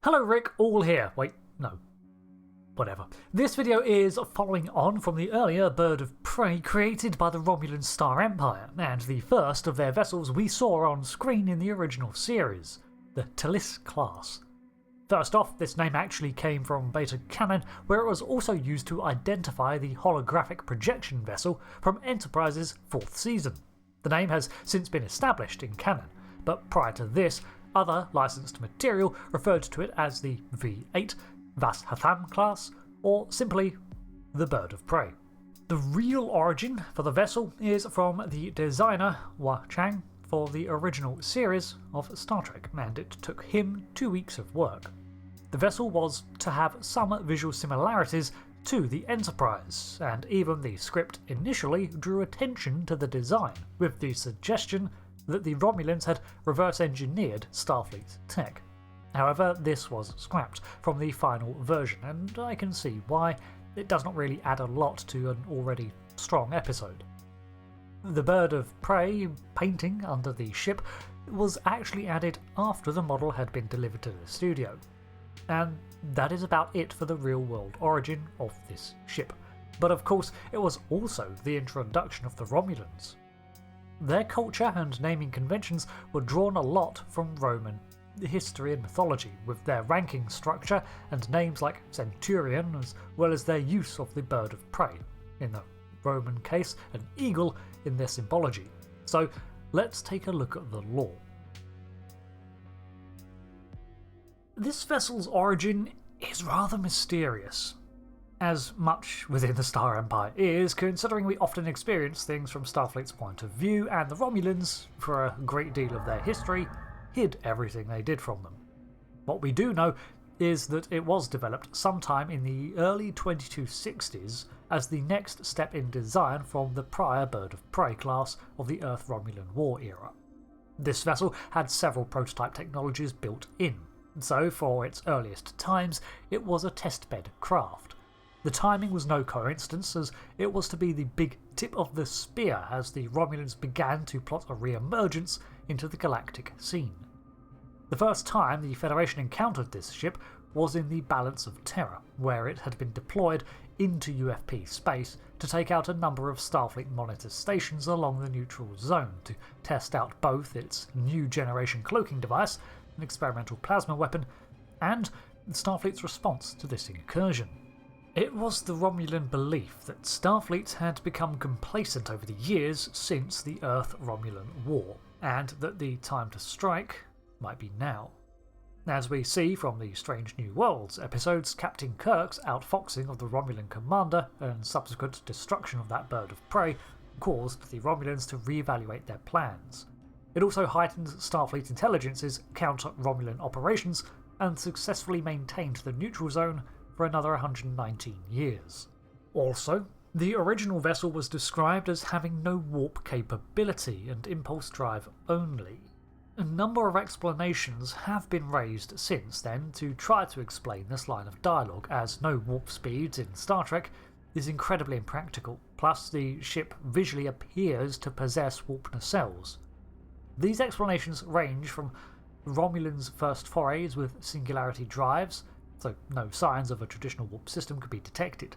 Hello Rick, all here. Wait, no. Whatever. This video is following on from the earlier bird of prey created by the Romulan Star Empire, and the first of their vessels we saw on screen in the original series, the Talis class. First off, this name actually came from beta canon, where it was also used to identify the holographic projection vessel from Enterprise's 4th season. The name has since been established in canon, but prior to this, other licensed material referred to it as the V8 Evasiveness class, or simply the Bird of Prey. The real origin for the vessel is from the designer Hua Chang for the original series of Star Trek, and it took him 2 weeks of work. The vessel was to have some visual similarities to the Enterprise, and even the script initially drew attention to the design, with the suggestion that the Romulans had reverse-engineered Starfleet's tech. However, this was scrapped from the final version, and I can see why. It does not really add a lot to an already strong episode. The Bird of Prey painting under the ship was actually added after the model had been delivered to the studio. And that is about it for the real-world origin of this ship. But of course, it was also the introduction of the Romulans. Their culture and naming conventions were drawn a lot from Roman history and mythology, with their ranking structure and names like Centurion, as well as their use of the Bird of Prey, in the Roman case an eagle in their symbology. So let's take a look at the lore. This vessel's origin is rather mysterious, as much within the Star Empire is, considering we often experience things from Starfleet's point of view, and the Romulans, for a great deal of their history, hid everything they did from them. What we do know is that it was developed sometime in the early 2260s as the next step in design from the prior Bird of Prey class of the Earth-Romulan War era. This vessel had several prototype technologies built in, so for its earliest times it was a testbed craft. The timing was no coincidence, as it was to be the big tip of the spear as the Romulans began to plot a re-emergence into the galactic scene. The first time the Federation encountered this ship was in the Balance of Terror, where it had been deployed into UFP space to take out a number of Starfleet monitor stations along the neutral zone to test out both its new generation cloaking device, an experimental plasma weapon, and Starfleet's response to this incursion. It was the Romulan belief that Starfleet had become complacent over the years since the Earth-Romulan War, and that the time to strike might be now. As we see from the Strange New Worlds episodes, Captain Kirk's outfoxing of the Romulan commander and subsequent destruction of that Bird of Prey caused the Romulans to reevaluate their plans. It also heightened Starfleet Intelligence's counter-Romulan operations and successfully maintained the neutral zone for another 119 years. Also, the original vessel was described as having no warp capability and impulse drive only. A number of explanations have been raised since then to try to explain this line of dialogue, as no warp speeds in Star Trek is incredibly impractical, plus the ship visually appears to possess warp nacelles. These explanations range from Romulans' first forays with singularity drives, so no signs of a traditional warp system could be detected.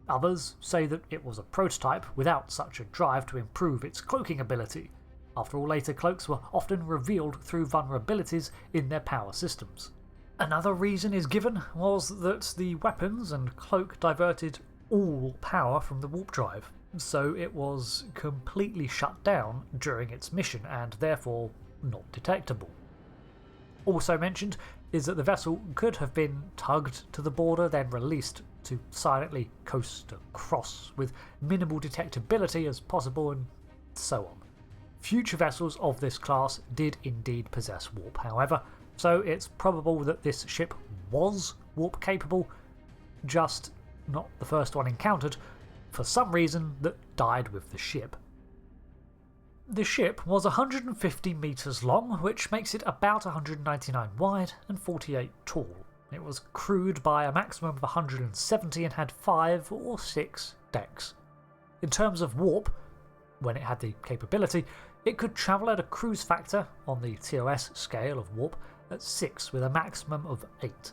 Others say that it was a prototype without such a drive to improve its cloaking ability. After all, later cloaks were often revealed through vulnerabilities in their power systems. Another reason is given was that the weapons and cloak diverted all power from the warp drive, so it was completely shut down during its mission and therefore not detectable. Also mentioned is that the vessel could have been tugged to the border, then released to silently coast across with minimal detectability as possible, and so on. Future vessels of this class did indeed possess warp, however, so it's probable that this ship was warp capable, just not the first one encountered, for some reason that died with the ship. The ship was 150 metres long, which makes it about 199 wide and 48 tall. It was crewed by a maximum of 170 and had 5 or 6 decks. In terms of warp, when it had the capability, it could travel at a cruise factor on the TOS scale of warp at 6 with a maximum of 8.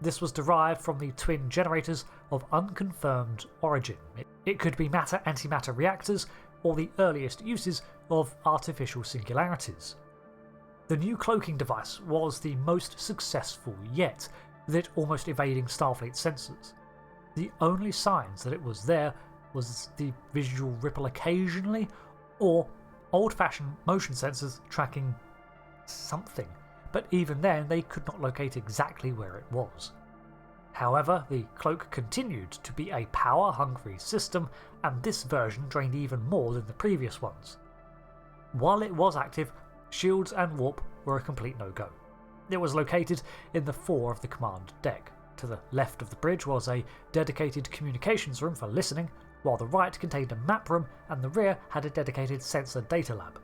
This was derived from the twin generators of unconfirmed origin. It could be matter-antimatter reactors or the earliest uses of artificial singularities. The new cloaking device was the most successful yet, with it almost evading Starfleet sensors. The only signs that it was there was the visual ripple occasionally, or old-fashioned motion sensors tracking something, but even then they could not locate exactly where it was. However, the cloak continued to be a power-hungry system, and this version drained even more than the previous ones. While it was active, shields and warp were a complete no-go. It was located in the fore of the command deck. To the left of the bridge was a dedicated communications room for listening, while the right contained a map room and the rear had a dedicated sensor data lab.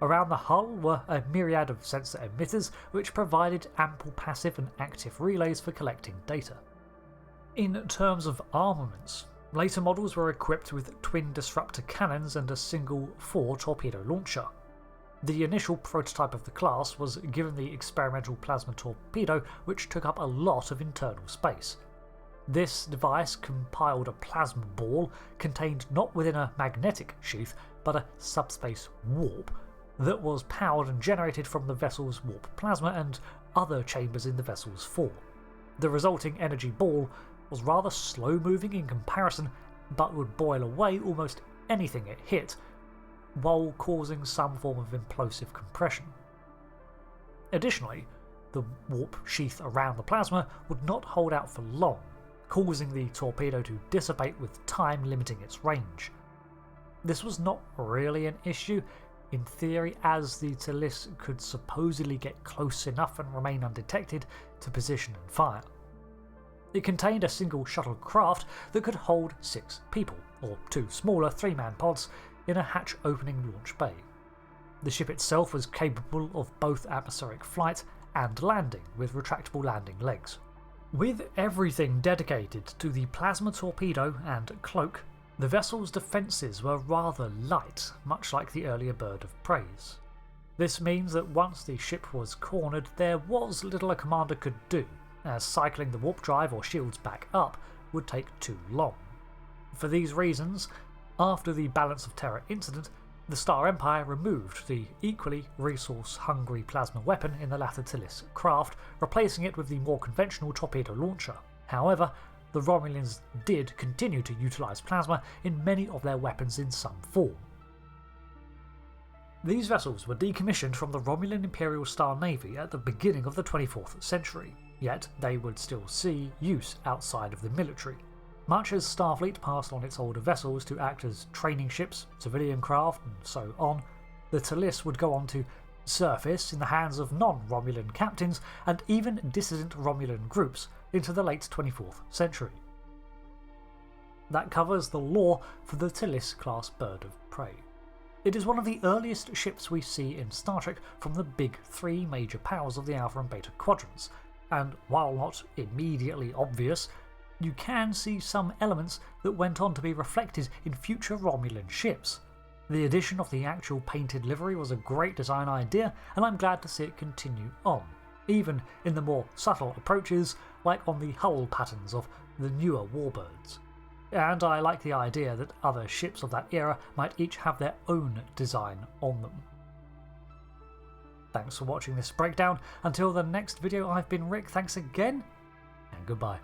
Around the hull were a myriad of sensor emitters which provided ample passive and active relays for collecting data. In terms of armaments, later models were equipped with twin disruptor cannons and a single 4 torpedo launcher. The initial prototype of the class was given the experimental plasma torpedo, which took up a lot of internal space. This device compiled a plasma ball contained not within a magnetic sheath, but a subspace warp that was powered and generated from the vessel's warp plasma and other chambers in the vessel's fore. The resulting energy ball was rather slow-moving in comparison, but would boil away almost anything it hit, while causing some form of implosive compression. Additionally, the warp sheath around the plasma would not hold out for long, causing the torpedo to dissipate with time limiting its range. This was not really an issue, in theory, as the Talis could supposedly get close enough and remain undetected to position and fire. It contained a single shuttle craft that could hold 6 people, or 2 smaller 3-man pods, in a hatch-opening launch bay. The ship itself was capable of both atmospheric flight and landing, with retractable landing legs. With everything dedicated to the plasma torpedo and cloak, the vessel's defences were rather light, much like the earlier Bird of Prey's. This means that once the ship was cornered, there was little a commander could do, as cycling the warp drive or shields back up would take too long. For these reasons, after the Balance of Terror incident, the Star Empire removed the equally resource-hungry plasma weapon in the latter Talis craft, replacing it with the more conventional torpedo launcher. However, the Romulans did continue to utilise plasma in many of their weapons in some form. These vessels were decommissioned from the Romulan Imperial Star Navy at the beginning of the 24th century, yet they would still see use outside of the military. Much as Starfleet passed on its older vessels to act as training ships, civilian craft, and so on, the Talis would go on to surface in the hands of non-Romulan captains and even dissident Romulan groups into the late 24th century. That covers the lore for the Talis-class Bird of Prey. It is one of the earliest ships we see in Star Trek from the big 3 major powers of the Alpha and Beta quadrants, and while not immediately obvious, you can see some elements that went on to be reflected in future Romulan ships. The addition of the actual painted livery was a great design idea, and I'm glad to see it continue on, even in the more subtle approaches like on the hull patterns of the newer warbirds. And I like the idea that other ships of that era might each have their own design on them. Thanks for watching this breakdown. Until the next video, I've been Rick, thanks again, and goodbye.